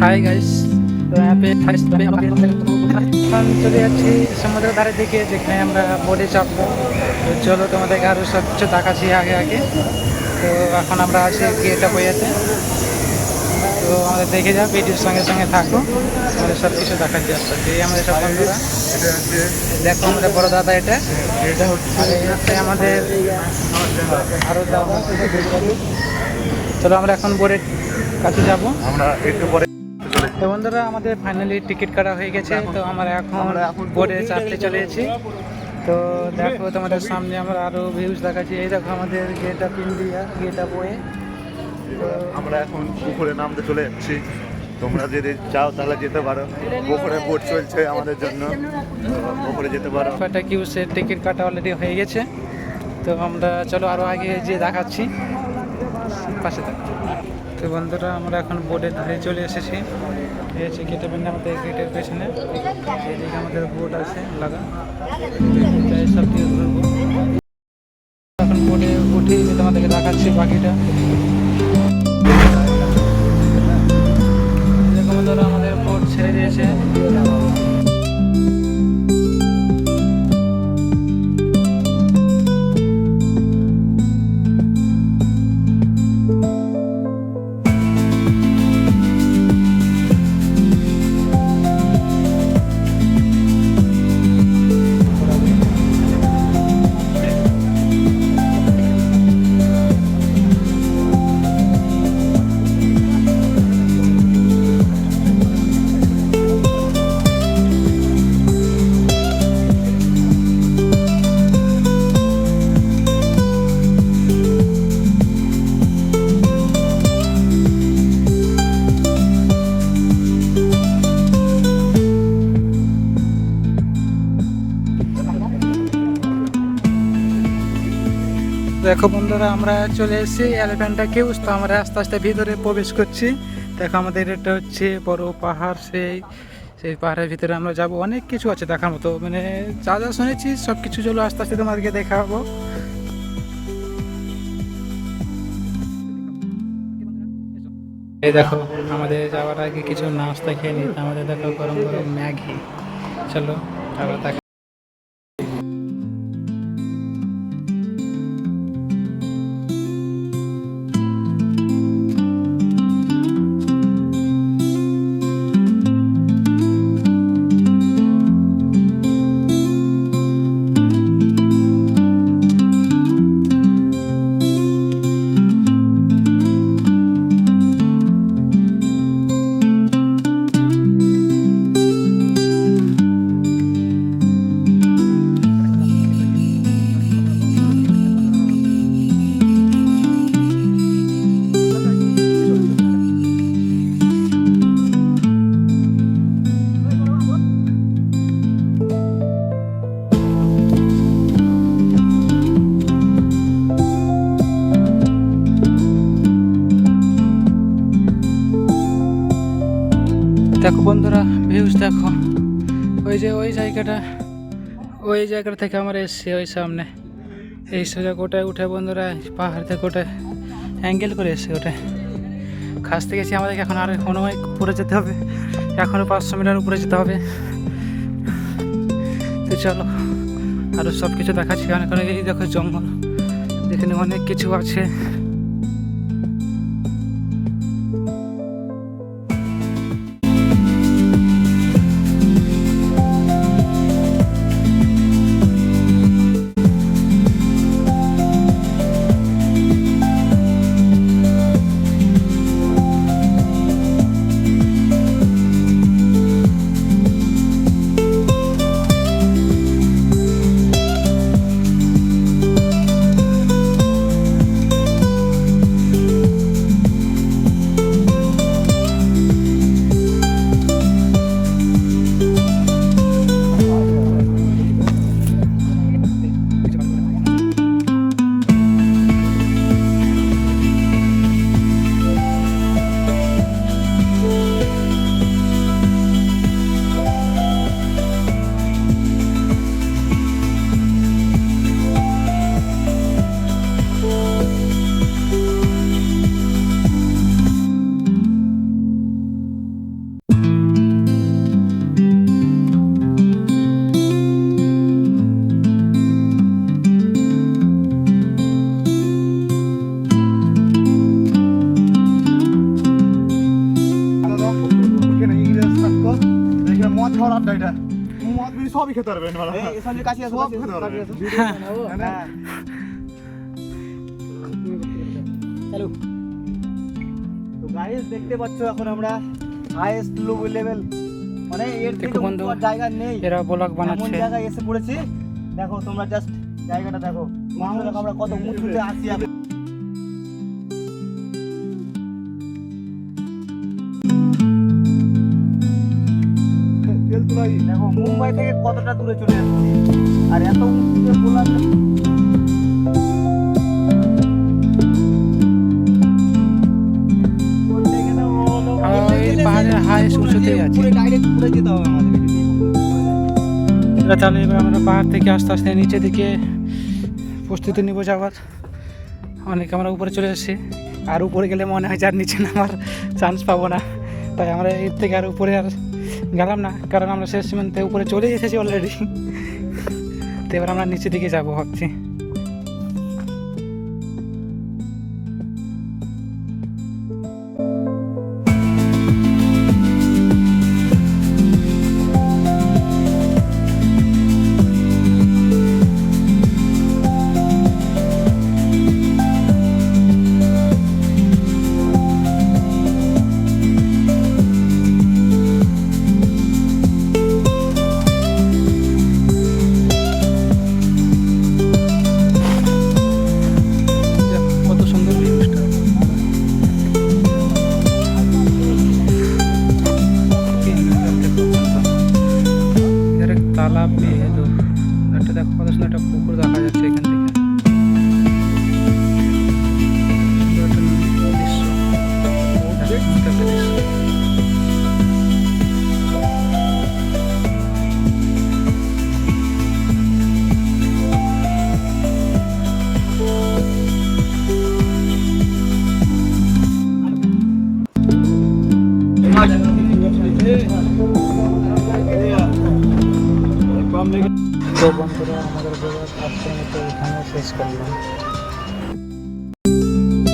Hi guys, তো यहाँ पे চলে যাচ্ছি সমুদ্রের ধারে দিকে, যেখানে আমরা বোটে চাপবো। তো চলো তোমাদেরকে আরও সব কিছু দেখাচ্ছি আগে আগে। তো এখন আমরা আছি গেট অফ ওয়েতে। তো আমাদের দেখে যাও, ভিডিওর সঙ্গে সঙ্গে থাকো, আমাদের সব কিছু দেখাচ্ছি আস্তে আস্তে। এই আমাদের সব বন্ধুরা, দেখো আমাদের বড় দাদা, এটা হচ্ছে আমাদের আরও দাদা। চলো আমরা এখন বোটের কাছে যাবো। আমরা একটু পরে তো বন্ধুরা, আমাদের ফাইনালি টিকিট কাটা হয়ে গেছে। তো আমরা এখন বোটে চাপতে চলে এসেছি। তো দেখো তোমাদের সামনে আমরা আরও ভিউজ দেখাচ্ছি। এই দেখো আমাদের gate of India, gate of way. তো আমরা এখন পুকুরে নামতে চলে যাচ্ছি। তোমরা যদি চাও তাহলে যেতে পারো, পুকুরে বোট চলছে আমাদের জন্য, পুকুরে যেতে পারো। কয়টা কিউসের টিকিট কাটা অলরেডি হয়ে গেছে। তো আমরা চলো আরও আগে যে দেখাচ্ছি, পাশে থাকো। তো বন্ধুরা, আমরা এখন বোটের ধারে চলে এসেছি। এই হচ্ছে গেট অফ ইন্ডিয়া, আমাদের গেটের পেছনে এদিকে আমাদের বোট আছে লাগা, সব দিয়ে ধরবো। এখন বোটে উঠে তোমাদেরকে দেখাচ্ছি বাকিটা। দেখো বন্ধুরা, আমাদের বোট ছেড়ে দিয়েছে। দেখো বন্ধুরা, আমরা চলে এসেছি এলিফ্যান্টা কেভস। তো আমরা আস্তে আস্তে ভিতরে প্রবেশ করছি। দেখো আমাদের এটা হচ্ছে বড় পাহাড়, সেই পাহাড়ের ভিতরে আমরা যাব। অনেক কিছু আছে দেখার মতো, মানে যা যা শুনেছি সব কিছু। চলো আস্তে আস্তে তোমাদেরকে দেখাবো। এই দেখো, আমাদের যাওয়ার আগে কিছু নাস্তা খেয়ে নিই। আমাদের দেখো গরম গরম ম্যাগি। চলো আবার দেখা। দেখো বন্ধুরা, ভিউজ দেখো। ওই যে ওই জায়গাটা থেকে আমরা এসেছি, ওই সামনে এই সোজা কোটায় উঠে বন্ধুরা, পাহাড় থেকে ওটা অ্যাঙ্গেল করে এসেছি। ওটা খাসতে গেছি। আমাদেরকে এখন আর অনেক উপরে যেতে হবে, এখনও 500 মিটার উপরে যেতে হবে। তো চলো আরও সব কিছু দেখাচ্ছি। অনেক অনেক এই দেখো জঙ্গল, এখানে অনেক কিছু আছে। ঝড় আড্ডা এটা মদ বিড়ি সবই খেতে পারবেন মারা সামনে কাছে আসো, সব কাছে খেতে আসো, পারবেন কাছে আসো। হ্যাঁ। হ্যালো। তো গাইস দেখতে পাচ্ছ এখন আমরা হাইয়েস্ট লেভেল মানে এর থেকে দেখো বন্ধু, উপর জায়গা নেই, এরা ব্লগ এমন বানাচ্ছে। জায়গায় এসে পড়েছি। দেখো তোমরা জাস্ট জায়গাটা দেখো, উঁচুতে দেখো আমরা কত উঁচুতে আছি এখন। তেল তুলাই দেখো মুম্বাই থেকে কতটা দূরে চলে আসছি, আর এত উঁচুতে বলার এই পাহাড়ের হাইয়েস্ট উঁচুতেই আছি। ডাইরেক্ট পুরো যেতে হবে আমাদের। তাহলে এবার আমরা পাহাড় থেকে আস্তে আস্তে নিচে দিকে প্রস্তুতি নিব যাওয়ার। অনেক আমরা উপরে চলে এসেছি, আর উপরে গেলে মনে হয় যে আর নিচে নামার চান্স পাবো না, তাই আমরা এর থেকে আর উপরে আর গেলাম না, কারণ আমরা শেষ সীমান্তে উপরে চলে এসেছি অলরেডি। তো এবার আমরা নিচে দিকে যাবো ভাবছি। কত সুন্দর ভিউজটা, তালাব এলো একটা, দেখো কত সুন্দর একটা পুকুর দেখা যাচ্ছে এখান থেকে। সুন্দর একটা দৃশ্য, সুন্দর একটা দৃশ্য। তো বন্ধুরা আমাদের ব্লগ আজকের মতো এখানে শেষ করলাম।